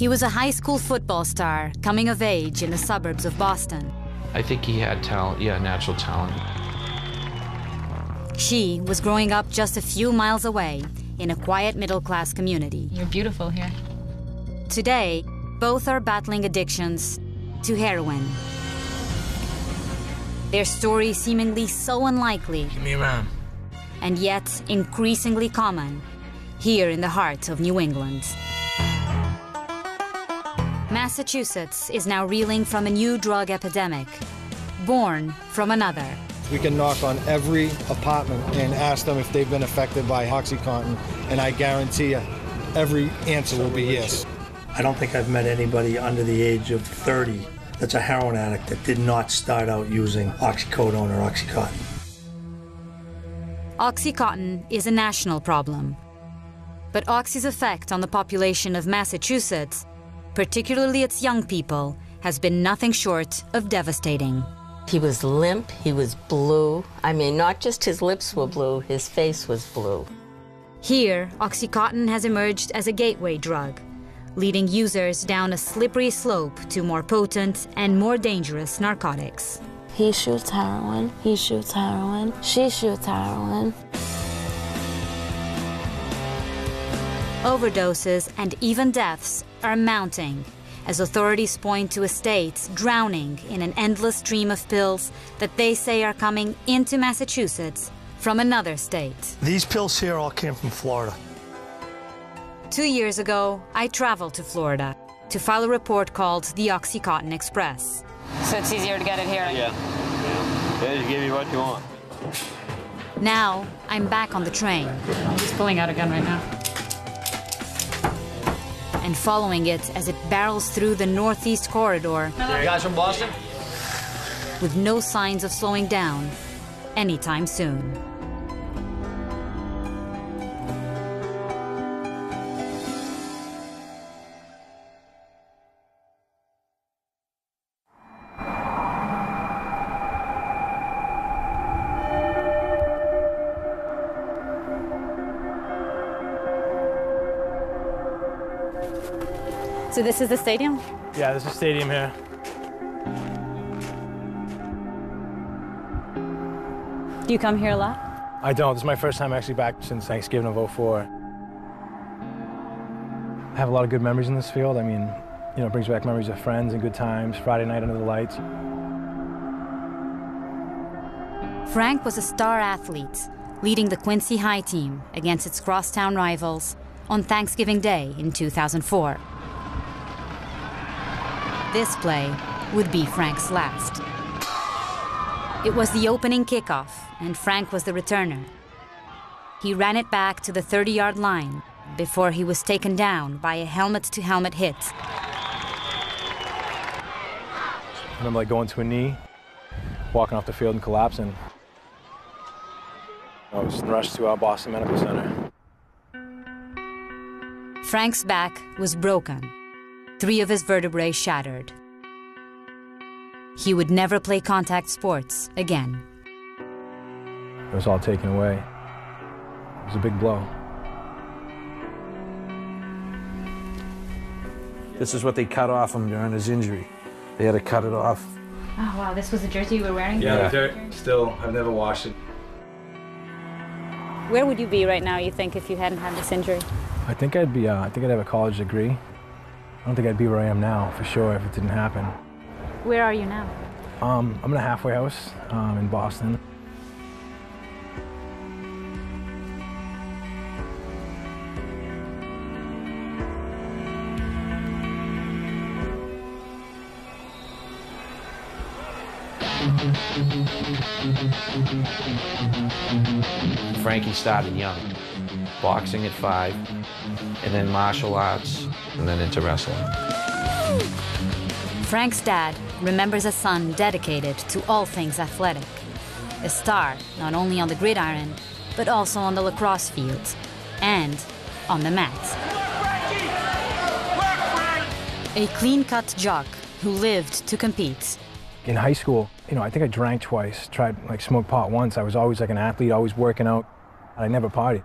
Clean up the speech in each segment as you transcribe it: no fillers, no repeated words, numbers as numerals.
He was a high school football star coming of age in the suburbs of Boston. I think he had talent, natural talent. She was growing up just a few miles away in a quiet middle-class community. You're beautiful here. Today, both are battling addictions to heroin. Their story seemingly so unlikely. Give me a round. And yet increasingly common here in the heart of New England. Massachusetts is now reeling from a new drug epidemic, born from another. We can knock on every apartment and ask them if they've been affected by OxyContin, and I guarantee you, every answer will be yes. I don't think I've met anybody under the age of 30 that's a heroin addict that did not start out using oxycodone or OxyContin. OxyContin is a national problem, but Oxy's effect on the population of Massachusetts, particularly its young people, has been nothing short of devastating. He was limp, he was blue. I mean, not just his lips were blue, his face was blue. Here, OxyContin has emerged as a gateway drug, leading users down a slippery slope to more potent and more dangerous narcotics. He shoots heroin, he shoots heroin, she shoots heroin. Overdoses and even deaths are mounting as authorities point to a state drowning in an endless stream of pills that they say are coming into Massachusetts from another state. These pills here all came from Florida. 2 years ago, I traveled to Florida to file a report called the OxyContin Express. So it's easier to get it here? Yeah. They just give you what you want. Now, I'm back on the train. He's pulling out a gun right now. And following it as it barrels through the northeast corridor. You guys from Boston? With no signs of slowing down anytime soon. So this is the stadium? Yeah, there's a stadium here. Do you come here a lot? I don't. This is my first time actually back since Thanksgiving of '04. I have a lot of good memories in this field. I mean, you know, it brings back memories of friends and good times, Friday night under the lights. Frank was a star athlete, leading the Quincy High team against its crosstown rivals on Thanksgiving Day in 2004. This play would be Frank's last. It was the opening kickoff, and Frank was the returner. He ran it back to the 30-yard line before he was taken down by a helmet-to-helmet hit. I remember going to a knee, walking off the field and collapsing. I was rushed to our Boston Medical Center. Frank's back was broken. 3 of his vertebrae shattered. He would never play contact sports again. It was all taken away. It was a big blow. This is what they cut off him during his injury. They had to cut it off. Oh, wow, this was the jersey you were wearing? Yeah, the dirt, still, I've never washed it. Where would you be right now, you think, if you hadn't had this injury? I think I'd have a college degree. I don't think I'd be where I am now, for sure, if it didn't happen. Where are you now? I'm in a halfway house in Boston. Frankie started young, boxing at 5, and then martial arts, and then into wrestling. Frank's dad remembers a son dedicated to all things athletic. A star not only on the gridiron, but also on the lacrosse field and on the mat. A clean-cut jock who lived to compete. In high school, you know, I think I drank twice, tried smoke pot once. I was always like an athlete, always working out. I never partied.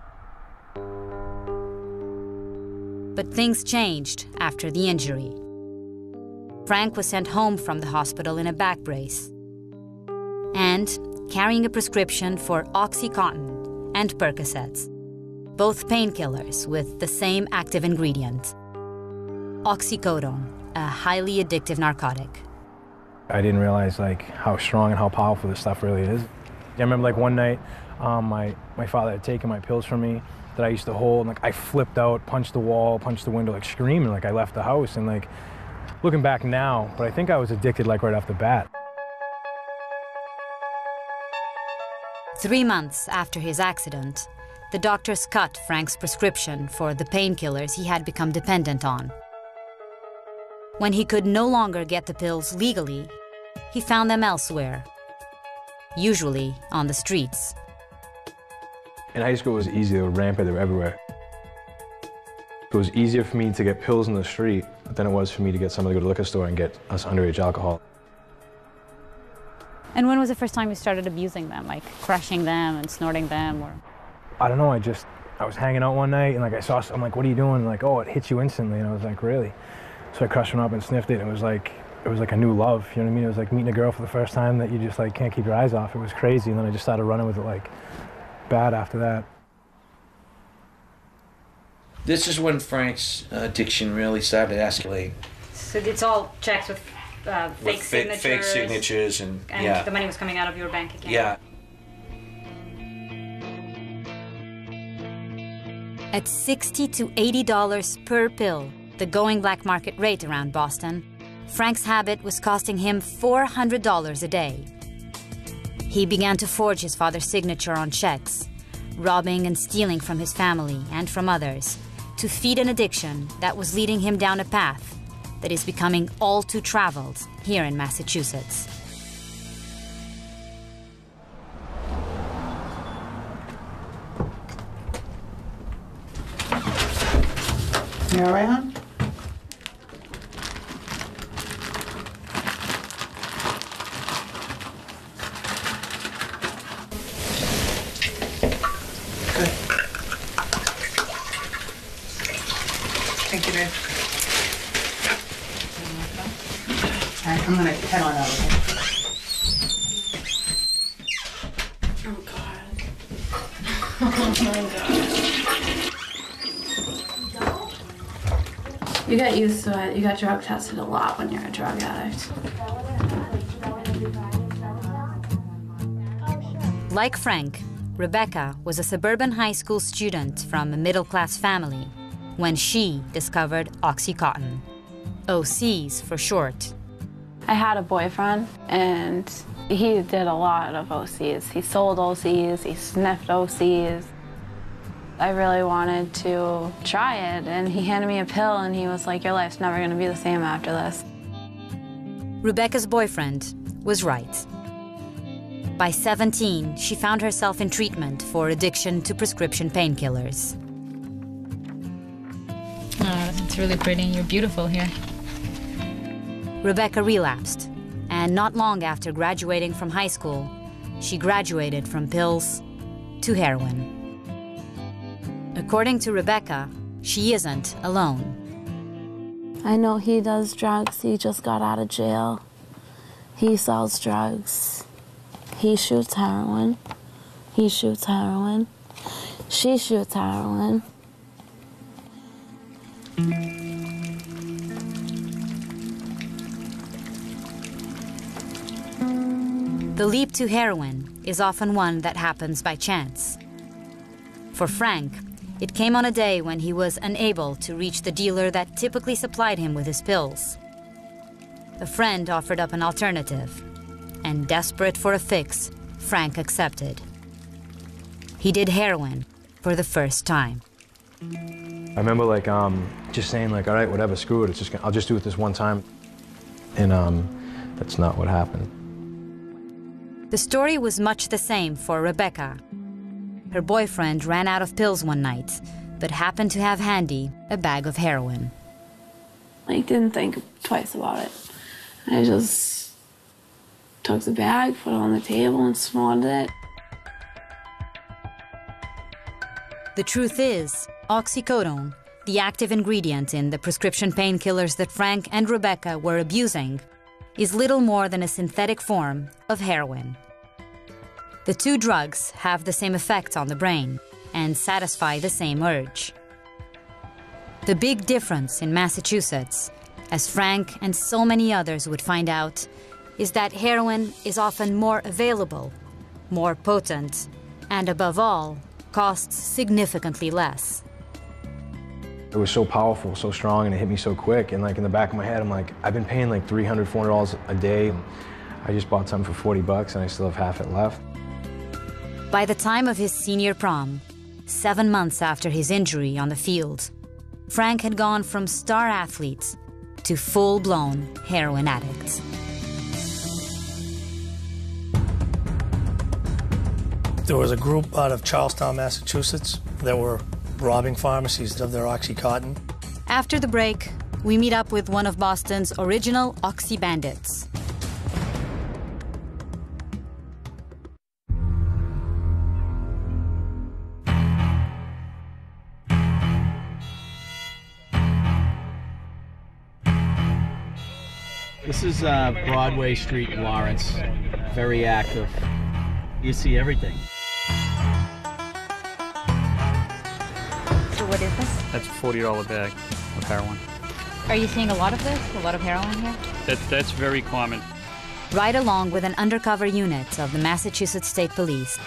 But things changed after the injury. Frank was sent home from the hospital in a back brace and carrying a prescription for OxyContin and Percocets, both painkillers with the same active ingredient, oxycodone, a highly addictive narcotic. I didn't realize how strong and how powerful this stuff really is. I remember one night, my father had taken my pills from me that I used to hold, and I flipped out, punched the wall, punched the window, screaming I left the house. And looking back now, but I think I was addicted right off the bat. 3 months after his accident, the doctors cut Frank's prescription for the painkillers he had become dependent on. When he could no longer get the pills legally, he found them elsewhere, usually on the streets. In high school, it was easy. They were rampant. They were everywhere. It was easier for me to get pills in the street than it was for me to get somebody to go to the liquor store and get us underage alcohol. And when was the first time you started abusing them, crushing them and snorting them? Or? I don't know. I was hanging out one night and I saw. I'm like, "What are you doing?" Oh, it hits you instantly. And I was like, "Really?" So I crushed one up and sniffed it. And it was like a new love. You know what I mean? It was like meeting a girl for the first time that you just can't keep your eyes off. It was crazy. And then I just started running with it bad after that. This is when Frank's addiction really started to escalate. So it's all checks with fake signatures? Fake signatures and yeah. The money was coming out of your bank account? Yeah. At $60 to $80 per pill, the going black market rate around Boston, Frank's habit was costing him $400 a day. He began to forge his father's signature on checks, robbing and stealing from his family and from others to feed an addiction that was leading him down a path that is becoming all too traveled here in Massachusetts. You all right, hon? Good. Thank you, babe. All right, I'm gonna head on out, okay? Oh, God. Oh, my God. You get used to it. You got drug tested a lot when you're a drug addict. Like Frank, Rebecca was a suburban high school student from a middle-class family when she discovered OxyContin, OCs for short. I had a boyfriend, and he did a lot of OCs. He sold OCs, he sniffed OCs. I really wanted to try it, and he handed me a pill, and he was like, "Your life's never gonna be the same after this." Rebecca's boyfriend was right. By 17, she found herself in treatment for addiction to prescription painkillers. Oh, it's really pretty. You're beautiful here. Rebecca relapsed, and not long after graduating from high school, she graduated from pills to heroin. According to Rebecca, she isn't alone. I know he does drugs. He just got out of jail. He sells drugs. He shoots heroin. He shoots heroin. She shoots heroin. The leap to heroin is often one that happens by chance. For Frank, it came on a day when he was unable to reach the dealer that typically supplied him with his pills. A friend offered up an alternative, and desperate for a fix, Frank accepted. He did heroin for the first time. I remember just saying all right, whatever, screw it. I'll just do it this one time. And that's not what happened. The story was much the same for Rebecca. Her boyfriend ran out of pills one night, but happened to have handy a bag of heroin. I didn't think twice about it. I just took the bag, put it on the table, and snorted it. The truth is, oxycodone, the active ingredient in the prescription painkillers that Frank and Rebecca were abusing is little more than a synthetic form of heroin. The two drugs have the same effect on the brain and satisfy the same urge. The big difference in Massachusetts, as Frank and so many others would find out, is that heroin is often more available, more potent, and above all, costs significantly less. It was so powerful, so strong, and it hit me so quick. And like in the back of my head, I'm like, I've been paying like $300, $400 a day. I just bought something for 40 bucks and I still have half it left. By the time of his senior prom, 7 months after his injury on the field, Frank had gone from star athlete to full-blown heroin addict. There was a group out of Charlestown, Massachusetts that were robbing pharmacies of their OxyContin. After the break, we meet up with one of Boston's original Oxy bandits. This is Broadway Street in Lawrence. Very active. You see everything. So what is this? That's a $40 bag of heroin. Are you seeing a lot of this? A lot of heroin here? That's very common. Ride along with an undercover unit of the Massachusetts State Police,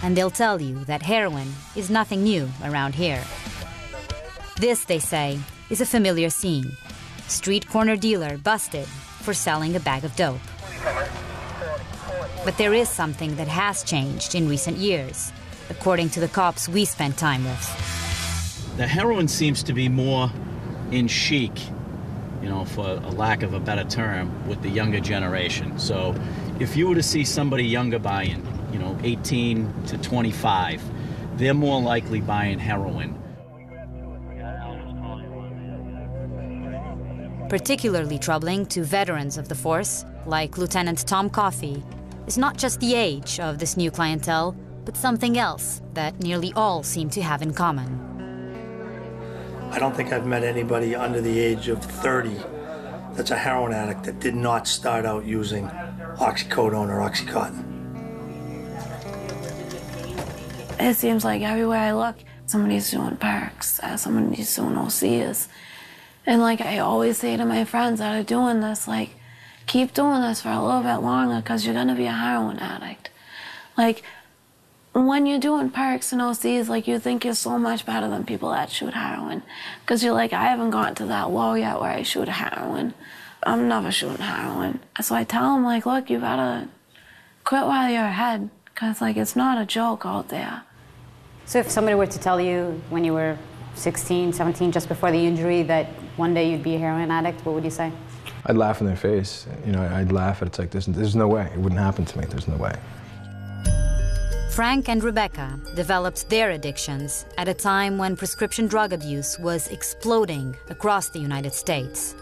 and they'll tell you that heroin is nothing new around here. This, they say, is a familiar scene. Street corner dealer busted for selling a bag of dope. But there is something that has changed in recent years, according to the cops we spent time with. The heroin seems to be more in chic, you know, for a lack of a better term, with the younger generation. So if you were to see somebody younger buying, you know, 18 to 25, they're more likely buying heroin. Particularly troubling to veterans of the force, like Lieutenant Tom Coffey, is not just the age of this new clientele, but something else that nearly all seem to have in common. I don't think I've met anybody under the age of 30 that's a heroin addict that did not start out using oxycodone or OxyContin. It seems like everywhere I look, somebody's doing perks, somebody's doing OCs. And like I always say to my friends that are doing this, like, keep doing this for a little bit longer because you're gonna be a heroin addict. Like, when you're doing perks and OCs, like, you think you're so much better than people that shoot heroin. Because you're like, I haven't gotten to that low yet where I shoot heroin. I'm never shooting heroin. So I tell them, like, look, you gotta quit while you're ahead, because, like, it's not a joke out there. So if somebody were to tell you when you were 16, 17, just before the injury, that one day you'd be a heroin addict, what would you say? I'd laugh in their face. You know, I'd laugh at it. It's like, there's no way. It wouldn't happen to me. There's no way. Frank and Rebecca developed their addictions at a time when prescription drug abuse was exploding across the United States.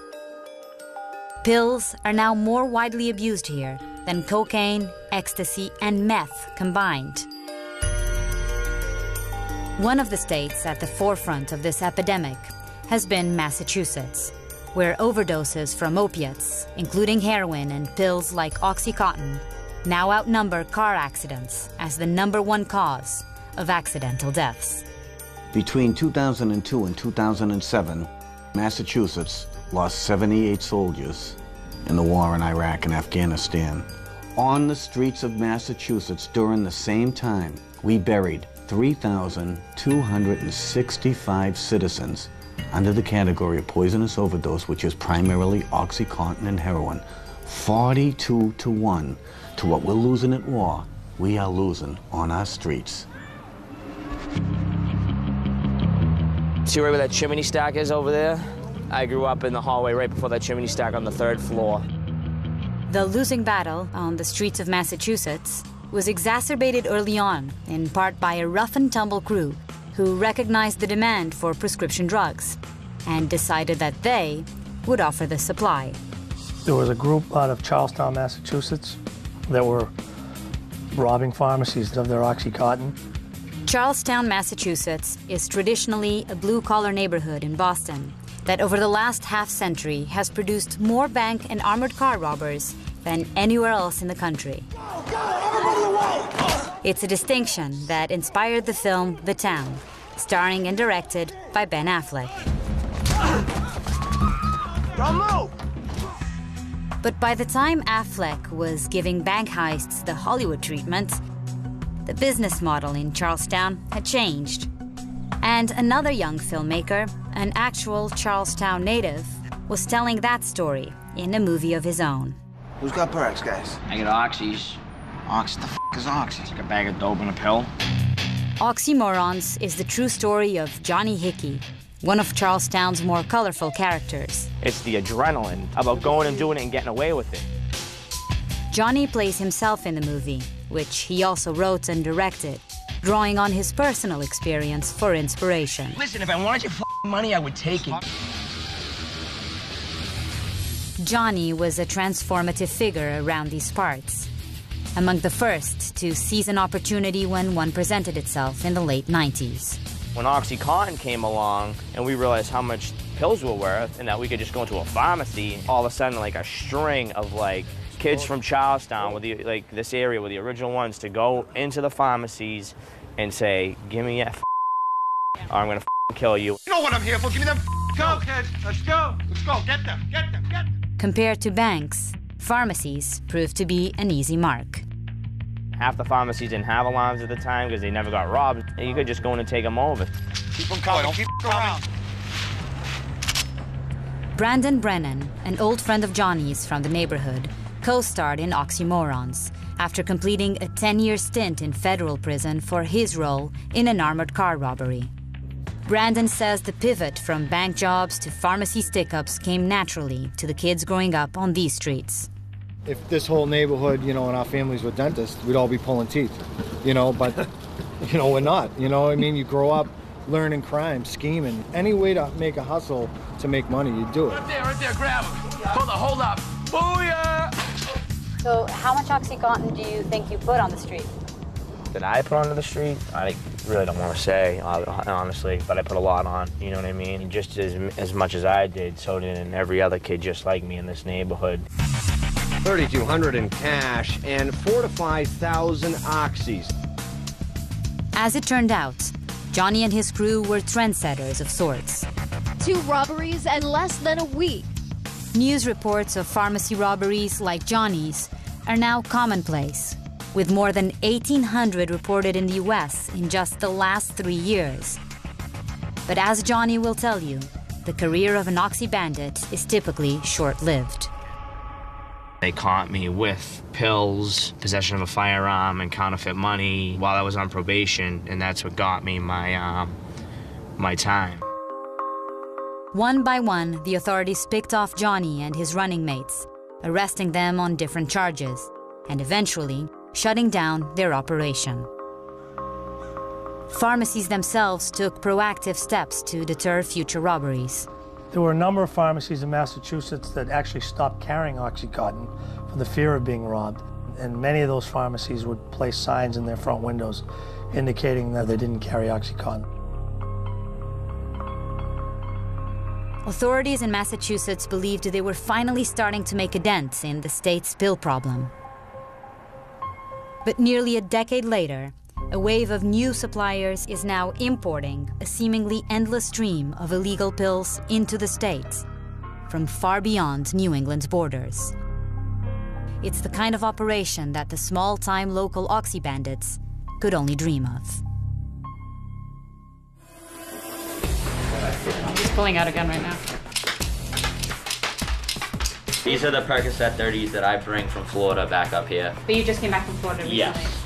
Pills are now more widely abused here than cocaine, ecstasy, and meth combined. One of the states at the forefront of this epidemic has been Massachusetts, where overdoses from opiates, including heroin and pills like OxyContin, now outnumber car accidents as the #1 cause of accidental deaths. Between 2002 and 2007, Massachusetts lost 78 soldiers in the war in Iraq and Afghanistan. On the streets of Massachusetts during the same time, we buried 3,265 citizens under the category of poisonous overdose, which is primarily OxyContin and heroin. 42 to 1 to what we're losing at war, we are losing on our streets. See right where that chimney stack is over there? I grew up in the hallway right before that chimney stack on the 3rd floor. The losing battle on the streets of Massachusetts was exacerbated early on, in part by a rough-and-tumble crew who recognized the demand for prescription drugs and decided that they would offer the supply. There was a group out of Charlestown, Massachusetts that were robbing pharmacies of their OxyContin. Charlestown, Massachusetts is traditionally a blue-collar neighborhood in Boston that over the last half-century has produced more bank and armored car robbers than anywhere else in the country. It's a distinction that inspired the film The Town, starring and directed by Ben Affleck. Don't move! But by the time Affleck was giving bank heists the Hollywood treatment, the business model in Charlestown had changed. And another young filmmaker, an actual Charlestown native, was telling that story in a movie of his own. Who's got perks, guys? I get oxys. Ox, the f is oxy? It's like a bag of dope and a pill. Oxymorons is the true story of Johnny Hickey, one of Charlestown's more colorful characters. It's the adrenaline about going and doing it and getting away with it. Johnny plays himself in the movie, which he also wrote and directed, drawing on his personal experience for inspiration. Listen, if I wanted your money, I would take it. Johnny was a transformative figure around these parts, among the first to seize an opportunity when one presented itself in the late 90s. When OxyContin came along and we realized how much pills were worth and that we could just go into a pharmacy, all of a sudden like a string of like kids from Charlestown, with the, like this area were the original ones to go into the pharmacies and say, give me that or I'm gonna kill you. You know what I'm here for, give me them go, kids, let's go. Let's go, get them, get them, get them. Compared to banks, pharmacies proved to be an easy mark. Half the pharmacies didn't have alarms at the time because they never got robbed. You could just go in and take them over. Keep them coming, don't keep around. Brandon Brennan, an old friend of Johnny's from the neighborhood, co-starred in Oxymorons after completing a 10-year stint in federal prison for his role in an armored car robbery. Brandon says the pivot from bank jobs to pharmacy stick-ups came naturally to the kids growing up on these streets. If this whole neighborhood, you know, and our families were dentists, we'd all be pulling teeth, you know, but, you know, we're not, you know, I mean, you grow up learning crime, scheming, any way to make a hustle to make money, you do it. Right there, grab him. Hold up. Booyah! So how much OxyContin do you think you put on the street? Did I put onto the street? I really don't want to say, honestly, but I put a lot on, you know what I mean? Just as much as I did, so did every other kid just like me in this neighborhood. $3,200 in cash and 4,000 to 5,000 oxys. As it turned out, Johnny and his crew were trendsetters of sorts. 2 robberies in less than a week. News reports of pharmacy robberies like Johnny's are now commonplace, with more than 1,800 reported in the US in just the last 3 years. But as Johnny will tell you, the career of an oxy bandit is typically short-lived. They caught me with pills, possession of a firearm, and counterfeit money while I was on probation, and that's what got me my time. One by one, the authorities picked off Johnny and his running mates, arresting them on different charges, and eventually shutting down their operation. Pharmacies themselves took proactive steps to deter future robberies. There were a number of pharmacies in Massachusetts that actually stopped carrying OxyContin for the fear of being robbed. And many of those pharmacies would place signs in their front windows indicating that they didn't carry OxyContin. Authorities in Massachusetts believed they were finally starting to make a dent in the state's pill problem. But nearly a decade later, a wave of new suppliers is now importing a seemingly endless stream of illegal pills into the state from far beyond New England's borders. It's the kind of operation that the small-time local oxy bandits could only dream of. I'm just pulling out a gun right now. These are the Percocet 30s that I bring from Florida back up here. But you just came back from Florida recently? Yes.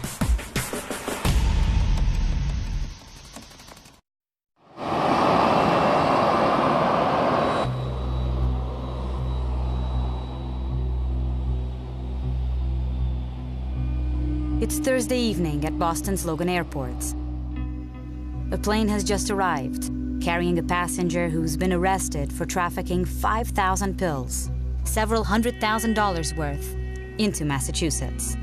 It's Thursday evening at Boston's Logan Airport. A plane has just arrived, carrying a passenger who's been arrested for trafficking 5,000 pills, several $100,000 worth, into Massachusetts.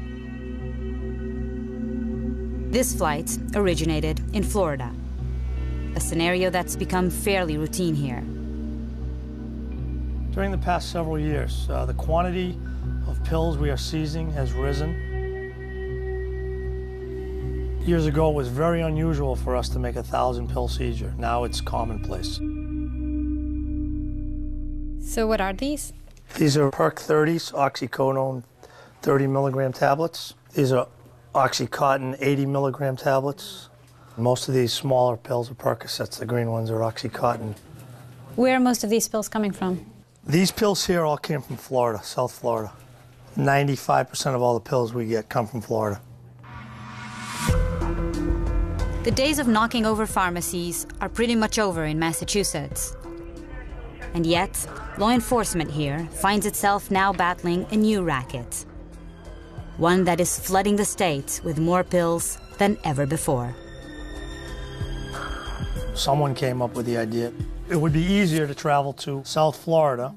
This flight originated in Florida, a scenario that's become fairly routine here. During the past several years, the quantity of pills we are seizing has risen. Years ago, it was very unusual for us to make a 1,000-pill seizure. Now it's commonplace. So what are these? These are Perc 30s, oxycodone 30 milligram tablets. These are Oxycontin 80 milligram tablets. Most of these smaller pills are Percocets. The green ones are Oxycontin. Where are most of these pills coming from? These pills here all came from Florida, South Florida. 95% of all the pills we get come from Florida. The days of knocking over pharmacies are pretty much over in Massachusetts. And yet, law enforcement here finds itself now battling a new racket. One that is flooding the state with more pills than ever before. Someone came up with the idea. It would be easier to travel to South Florida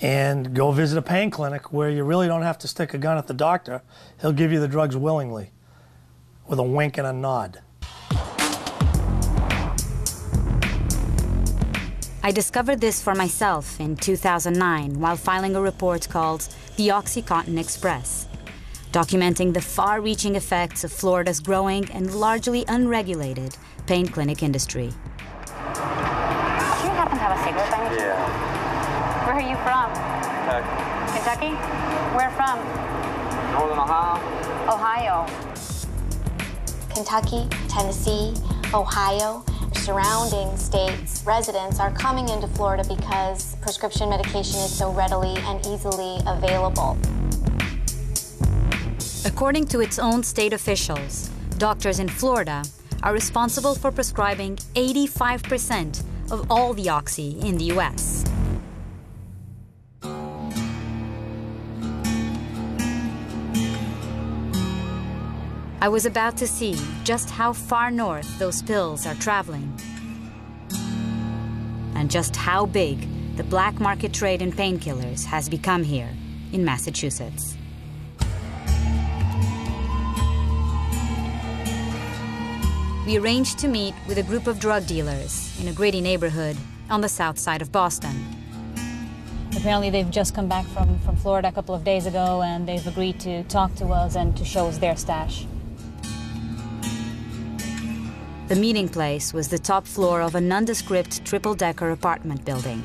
and go visit a pain clinic where you really don't have to stick a gun at the doctor. He'll give you the drugs willingly, with a wink and a nod. I discovered this for myself in 2009 while filing a report called The Oxycontin Express, documenting the far-reaching effects of Florida's growing and largely unregulated pain clinic industry. Do you happen to have a cigarette by any chance? Yeah. Where are you from? Kentucky. Kentucky? Where from? Northern Ohio. Ohio. Kentucky, Tennessee, Ohio, surrounding states, residents are coming into Florida because prescription medication is so readily and easily available. According to its own state officials, doctors in Florida are responsible for prescribing 85% of all the oxy in the U.S. I was about to see just how far north those pills are traveling, and just how big the black market trade in painkillers has become here in Massachusetts. We arranged to meet with a group of drug dealers in a gritty neighborhood on the south side of Boston. Apparently they've just come back from Florida a couple of days ago, and they've agreed to talk to us and to show us their stash. The meeting place was the top floor of a nondescript triple-decker apartment building.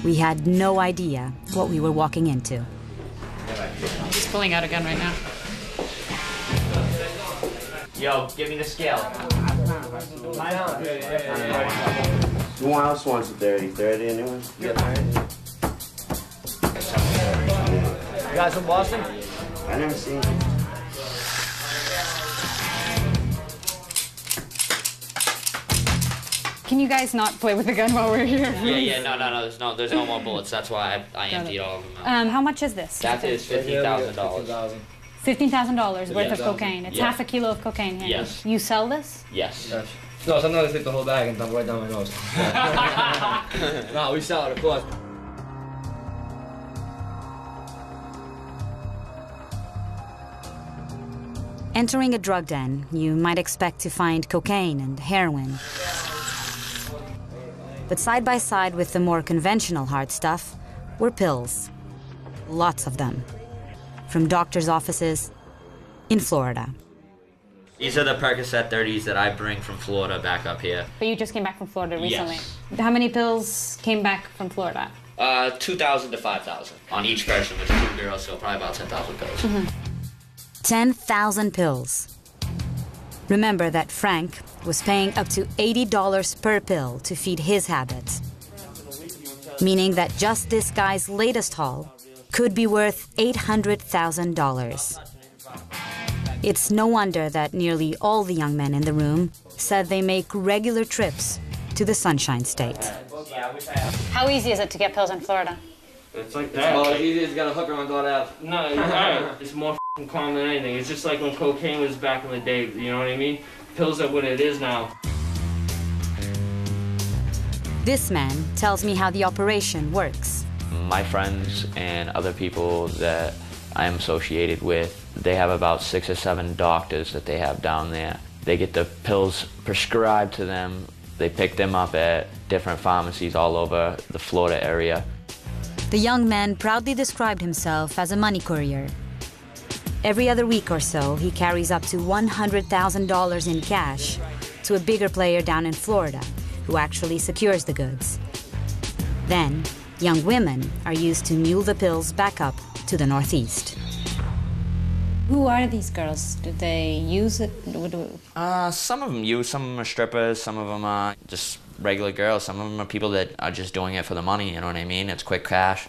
We had no idea what we were walking into. He's pulling out a gun right now. Yo, give me the scale. Who else wants a 30? 30 anyway? You guys from Boston? I never seen it. Can you guys not play with the gun while we're here? Yeah, no, there's no more bullets. That's why I emptied all of them out. How much is this? That is $15,000. $15,000 worth of Yeah. cocaine. It's Yeah. half a kilo of cocaine here. Yes. You sell this? Yes. No, sometimes I take the whole bag and dump right down my nose. No, we sell it, of course. Entering a drug den, you might expect to find cocaine and heroin. But side by side with the more conventional hard stuff were pills. Lots of them. From doctors' offices in Florida. These are the Percocet 30s that I bring from Florida back up here. But you just came back from Florida recently. Yes. How many pills came back from Florida? 2,000 to 5,000 on each person with 2 girls, so probably about 10,000 pills. 10,000 pills. Remember that Frank was paying up to $80 per pill to feed his habits. Meaning that just this guy's latest haul could be worth $800,000. It's no wonder that nearly all the young men in the room said they make regular trips to the Sunshine State. How easy is it to get pills in Florida? It's like that. Well, it's easy as got a hooker on God Ave. No, it's more common than anything. It's just like when cocaine was back in the day, you know what I mean? Pills are what it is now. This man tells me how the operation works. My friends and other people that I am associated with. They have about 6 or 7 doctors that they have down there. They get the pills prescribed to them. They pick them up at different pharmacies all over the Florida area. The young man proudly described himself as a money courier. Every other week or so, he carries up to $100,000 in cash to a bigger player down in Florida, who actually secures the goods. Then, young women are used to mule the pills back up to the Northeast. Who are these girls? Do they use it? Some of them use, some of them are strippers, some of them are just regular girls, some of them are people that are just doing it for the money, you know what I mean? It's quick cash.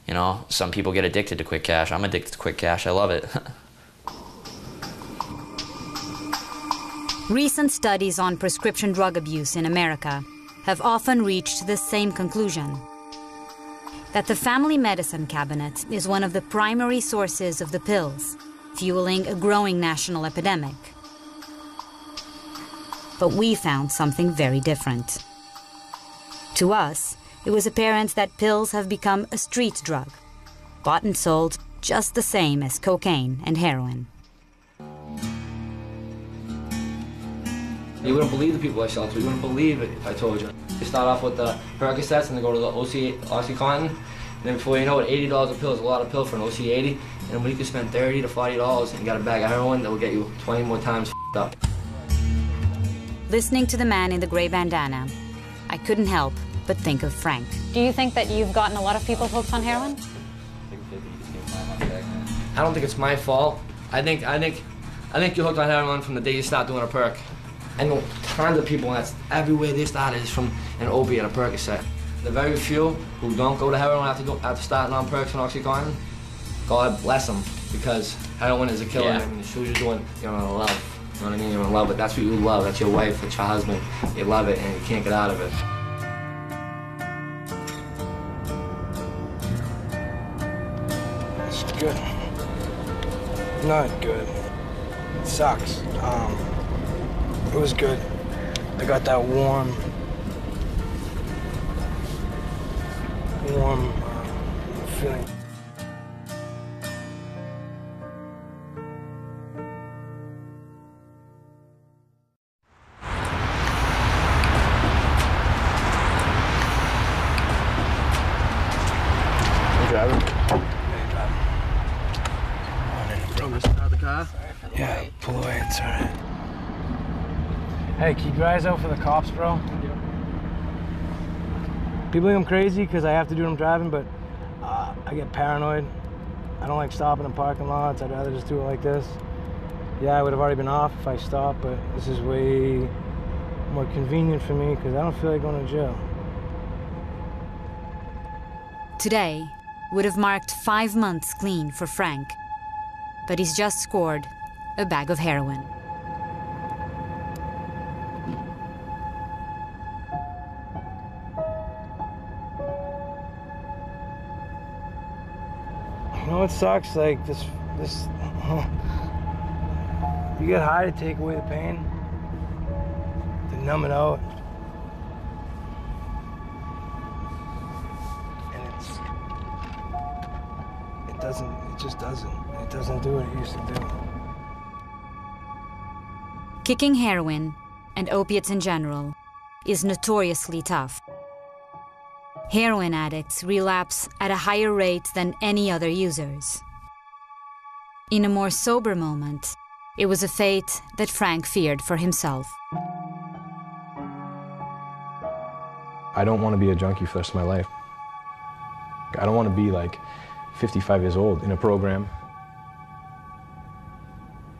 You know, some people get addicted to quick cash. I'm addicted to quick cash, I love it. Recent studies on prescription drug abuse in America have often reached the same conclusion: that the family medicine cabinet is one of the primary sources of the pills, fueling a growing national epidemic. But we found something very different. To us, it was apparent that pills have become a street drug, bought and sold just the same as cocaine and heroin. You wouldn't believe the people I sell to. You wouldn't believe it if I told you. They start off with the Percocets and they go to the OxyContin. And then before you know it, $80 a pill is a lot of pill for an OC80. And when you can spend $30 to $40 and you got a bag of heroin that will get you 20 more times up. Listening to the man in the gray bandana, I couldn't help but think of Frank. Do you think that you've gotten a lot of people hooked on heroin? I don't think it's my fault. I think you're hooked on heroin from the day you start doing a perk. I know tons of people, and that's everywhere they started is from an opiate, a Percocet. The very few who don't go to heroin after starting on perks and OxyContin, God bless them, because heroin is a killer. Yeah. I mean, as soon as you're doing, you're in love. You know what I mean? You're in love, but that's what you love. That's your wife, that's your husband. You love it, and you can't get out of it. It's good. Not good. It sucks. It was good. I got that warm feeling. You driving? Start the car? Yeah, pull away, it's all right. Hey, keep your eyes out for the cops, bro. People think I'm crazy because I have to do what I'm driving, but I get paranoid. I don't like stopping in parking lots. I'd rather just do it like this. Yeah, I would have already been off if I stopped, but this is way more convenient for me because I don't feel like going to jail. Today would have marked 5 months clean for Frank, but he's just scored a bag of heroin. You know what sucks? Like this, you get high to take away the pain, to numb it out. And it just doesn't do what it used to do. Kicking heroin, and opiates in general, is notoriously tough. Heroin addicts relapse at a higher rate than any other users. In a more sober moment, it was a fate that Frank feared for himself. I don't want to be a junkie for the rest of my life. I don't want to be like 55 years old in a program.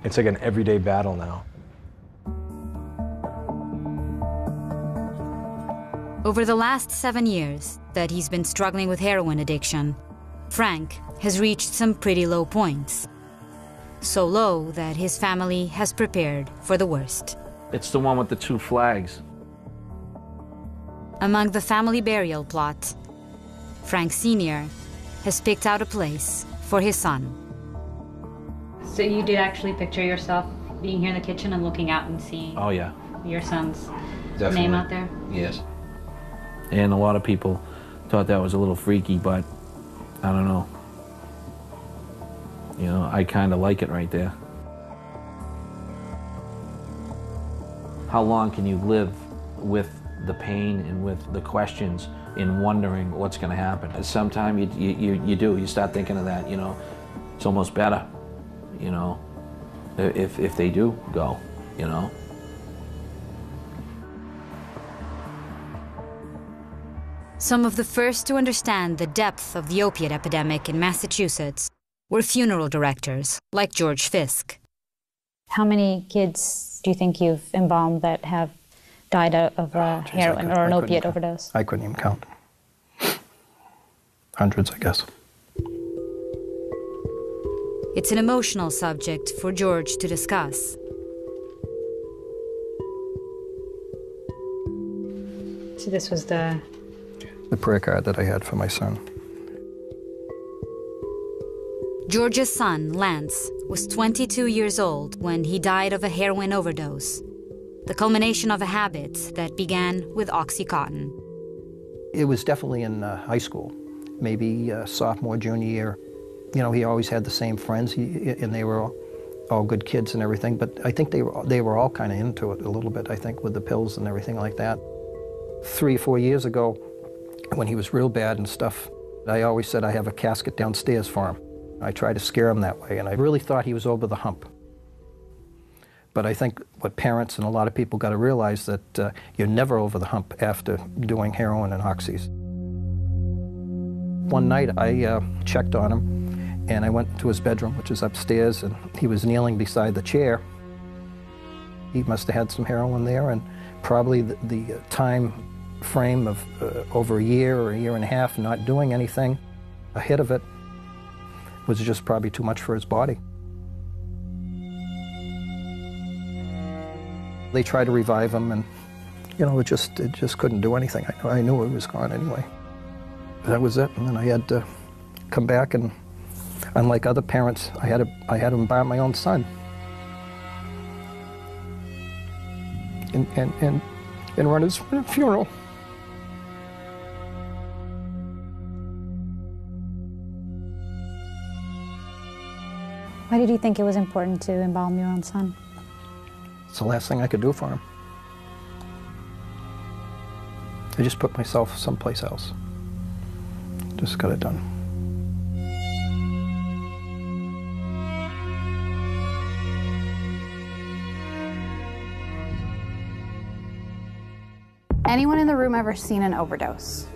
It's like an everyday battle now. Over the last 7 years that he's been struggling with heroin addiction, Frank has reached some pretty low points. So low that his family has prepared for the worst. It's the one with the 2 flags. Among the family burial plot, Frank Sr. has picked out a place for his son. So you did actually picture yourself being here in the kitchen and looking out and seeing Oh yeah. your son's Definitely. name out there? Yes. And a lot of people thought that was a little freaky, but I don't know. You know, I kind of like it right there. How long can you live with the pain and with the questions and wondering what's going to happen? Sometimes you start thinking of that, you know. It's almost better, you know, if they do go, you know. Some of the first to understand the depth of the opiate epidemic in Massachusetts were funeral directors like George Fisk. How many kids do you think you've embalmed that have died of heroin or an opiate overdose? I couldn't even count. Hundreds, I guess. It's an emotional subject for George to discuss. So this was the prayer card that I had for my son. George's son, Lance, was 22 years old when he died of a heroin overdose, the culmination of a habit that began with Oxycontin. It was definitely in high school, maybe sophomore, junior year. You know, he always had the same friends, and they were all good kids and everything, but I think they were all kind of into it a little bit, I think, with the pills and everything like that. 3 or 4 years ago, when he was real bad and stuff, I always said I have a casket downstairs for him. I tried to scare him that way, and I really thought he was over the hump. But I think what parents and a lot of people got to realize that you're never over the hump after doing heroin and oxys. One night I checked on him, and I went to his bedroom, which is upstairs, and he was kneeling beside the chair. He must have had some heroin there, and probably the time frame of over a year or a year and a half not doing anything, a hit of it was just probably too much for his body. They tried to revive him, and you know, it just couldn't do anything. I knew it was gone anyway. That was it, and then I had to come back, and unlike other parents, I had to embalm my own son. And run his funeral. Why did you think it was important to embalm your own son? It's the last thing I could do for him. I just put myself someplace else. Just got it done. Anyone in the room ever seen an overdose?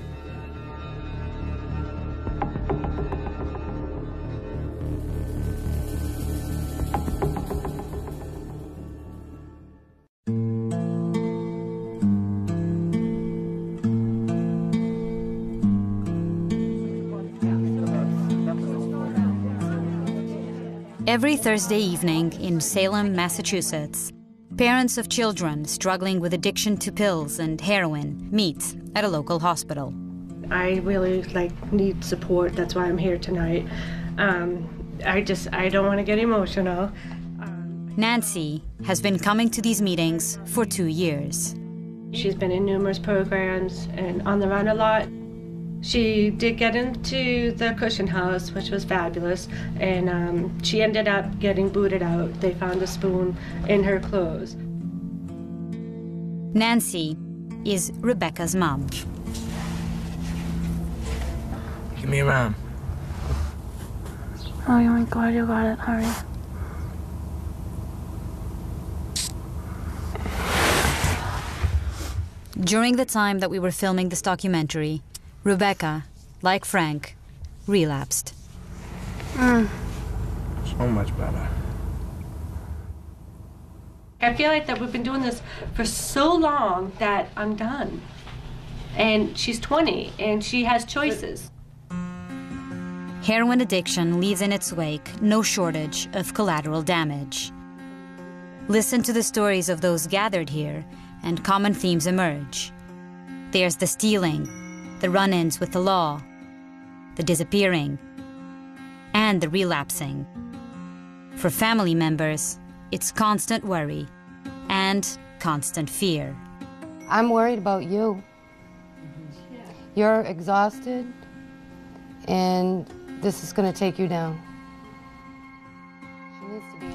Every Thursday evening in Salem, Massachusetts, parents of children struggling with addiction to pills and heroin meet at a local hospital. I really need support. That's why I'm here tonight. I don't want to get emotional. Nancy has been coming to these meetings for 2 years. She's been in numerous programs and on the run a lot. She did get into the Cushion House, which was fabulous, and she ended up getting booted out. They found a spoon in her clothes. Nancy is Rebecca's mom. Give me your arm. Oh my God, you got it. Hurry. During the time that we were filming this documentary, Rebecca, like Frank, relapsed. So much better. I feel like that we've been doing this for so long that I'm done. And she's 20, and she has choices. Heroin addiction leaves in its wake no shortage of collateral damage. Listen to the stories of those gathered here, and common themes emerge. There's the stealing, the run-ins with the law, the disappearing, and the relapsing. For family members, it's constant worry and constant fear. I'm worried about you. You're exhausted, and this is going to take you down.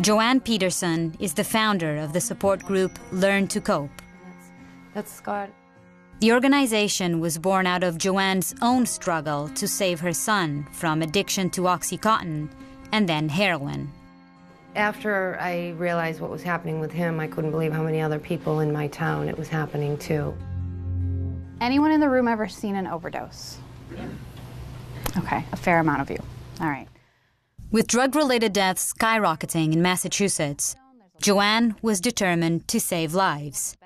Joanne Peterson is the founder of the support group Learn to Cope. That's Scott. The organization was born out of Joanne's own struggle to save her son from addiction to OxyContin and then heroin. After I realized what was happening with him, I couldn't believe how many other people in my town it was happening to. Anyone in the room ever seen an overdose? Okay, a fair amount of you. All right. With drug-related deaths skyrocketing in Massachusetts, Joanne was determined to save lives.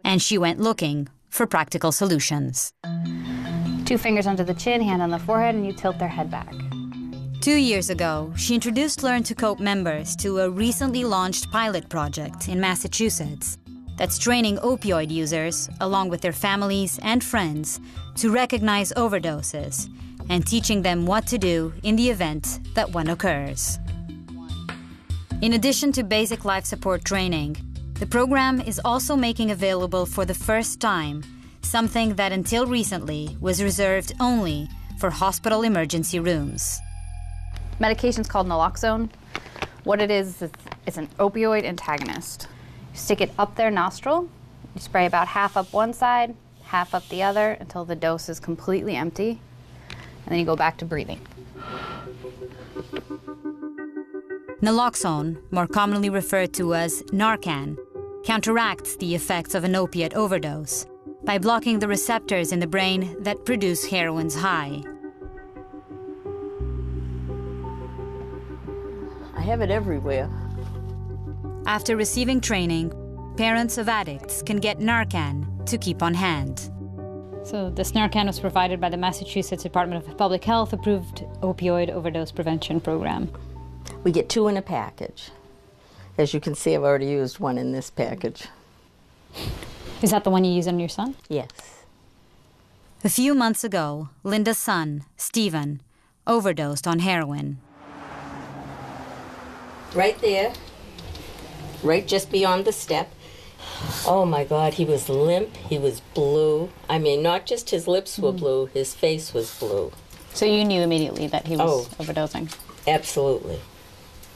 And she went looking for practical solutions. 2 fingers under the chin, hand on the forehead, and you tilt their head back. 2 years ago, she introduced Learn to Cope members to a recently launched pilot project in Massachusetts that's training opioid users, along with their families and friends, to recognize overdoses and teaching them what to do in the event that one occurs. In addition to basic life support training, the program is also making available for the first time something that until recently was reserved only for hospital emergency rooms. Medication's called naloxone. What it is, it's an opioid antagonist. You stick it up their nostril, you spray about half up one side, half up the other until the dose is completely empty, and then you go back to breathing. Naloxone, more commonly referred to as Narcan, counteracts the effects of an opiate overdose by blocking the receptors in the brain that produce heroin's high. I have it everywhere. After receiving training, parents of addicts can get Narcan to keep on hand. So this Narcan was provided by the Massachusetts Department of Public Health approved opioid overdose prevention program. We get 2 in a package. As you can see, I've already used 1 in this package. Is that the one you use on your son? Yes. A few months ago, Linda's son, Stephen, overdosed on heroin. Right there, right just beyond the step. Oh my God, he was limp, he was blue. I mean, not just his lips were blue, his face was blue. So you knew immediately that he was overdosing? Absolutely.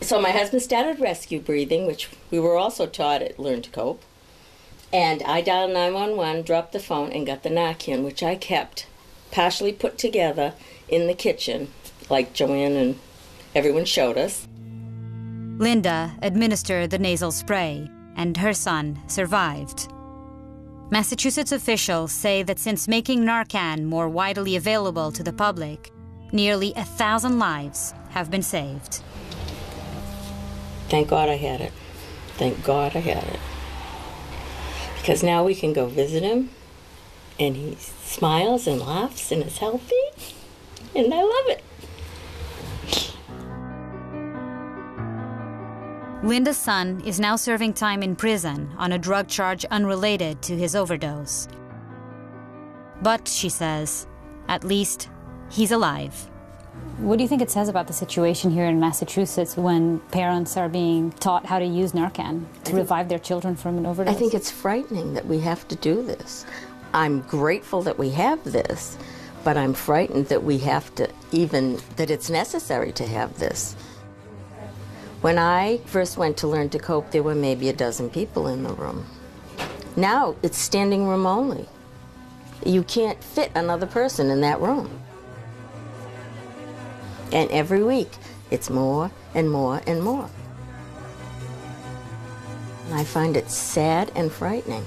So my husband started rescue breathing, which we were also taught at Learn to Cope. And I dialed 911, dropped the phone, and got the Narcan, which I kept partially put together in the kitchen, like Joanne and everyone showed us. Linda administered the nasal spray, and her son survived. Massachusetts officials say that since making Narcan more widely available to the public, nearly 1,000 lives have been saved. Thank God I had it. Thank God I had it. Because now we can go visit him, and he smiles and laughs and is healthy, and I love it. Linda's son is now serving time in prison on a drug charge unrelated to his overdose. But, she says, at least he's alive. What do you think it says about the situation here in Massachusetts when parents are being taught how to use Narcan to revive their children from an overdose? I think it's frightening that we have to do this. I'm grateful that we have this, but I'm frightened that we have to that it's necessary to have this. When I first went to Learn to Cope, there were maybe 12 people in the room. Now it's standing room only. You can't fit another person in that room. And every week, it's more and more and more. And I find it sad and frightening.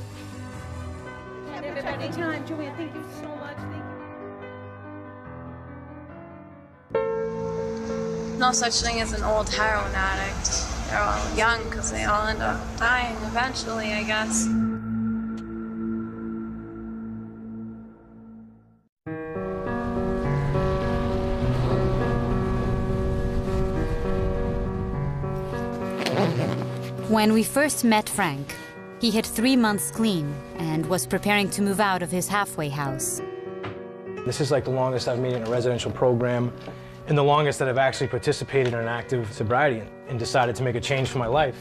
Everybody time, Joanne, thank you so much. No such thing as an old heroin addict. They're all young because they all end up dying eventually, I guess. When we first met Frank, he had 3 months clean and was preparing to move out of his halfway house. This is like the longest I've made in a residential program and the longest that I've actually participated in an active sobriety and decided to make a change for my life.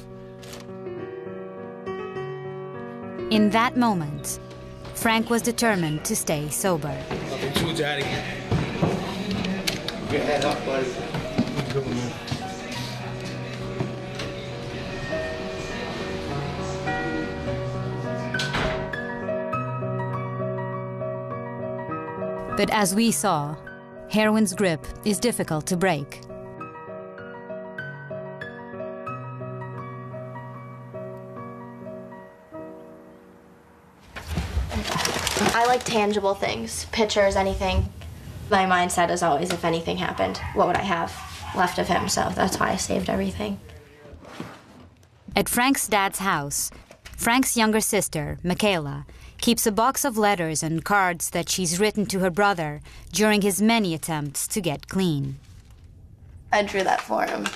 In that moment, Frank was determined to stay sober. Nothing too daddy. Get head up, buddy. But as we saw, heroin's grip is difficult to break. I like tangible things, pictures, anything. My mindset is always, if anything happened, what would I have left of him? So that's why I saved everything. At Frank's dad's house, Frank's younger sister, Michaela, keeps a box of letters and cards that she's written to her brother during his many attempts to get clean. I drew that for him.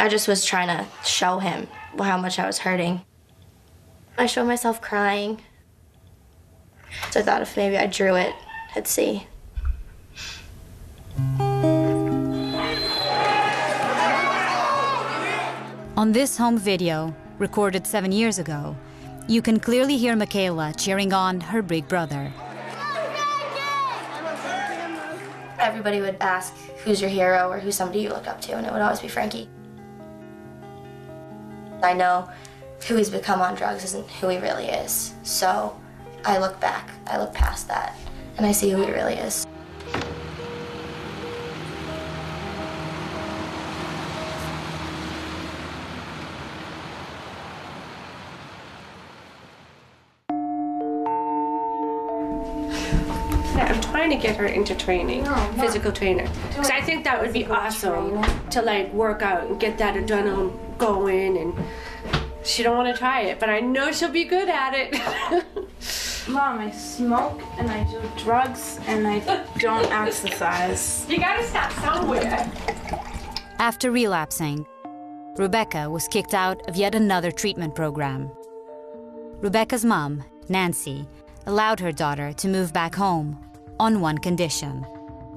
I just was trying to show him how much I was hurting. I showed myself crying. So I thought if maybe I drew it, I'd see. On this home video, recorded 7 years ago, you can clearly hear Michaela cheering on her big brother. Everybody would ask, who's your hero or who's somebody you look up to, and it would always be Frankie. I know who he's become on drugs isn't who he really is, so I look back, I look past that, and I see who he really is. I'm trying to get her into training, physical trainer, because I think that would be awesome to like work out and get that adrenaline going, and she don't want to try it, but I know she'll be good at it. Mom, I smoke and I do drugs and I don't exercise. You gotta start somewhere. After relapsing, Rebecca was kicked out of yet another treatment program. Rebecca's mom, Nancy, allowed her daughter to move back home on one condition,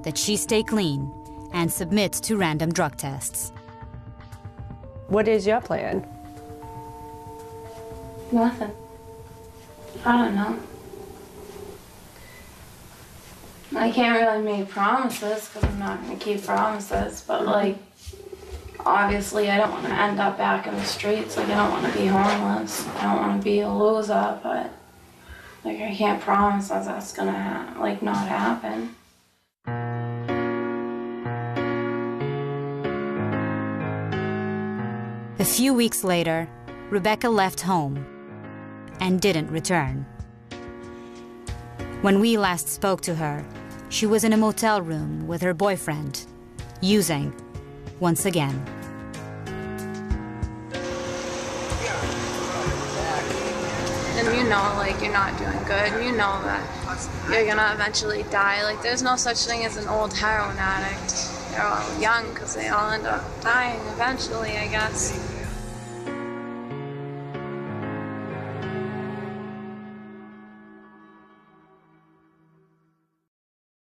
that she stay clean and submit to random drug tests. What is your plan? Nothing. I don't know. I can't really make promises because I'm not going to keep promises, but like, obviously I don't want to end up back in the streets. Like, I don't want to be homeless. I don't want to be a loser, but like, I can't promise that that's going to like not happen. A few weeks later, Rebecca left home and didn't return. When we last spoke to her, she was in a motel room with her boyfriend, using once again. And you know, like, you're not doing good. You know that you're gonna eventually die. Like, there's no such thing as an old heroin addict. They're all young because they all end up dying eventually, I guess.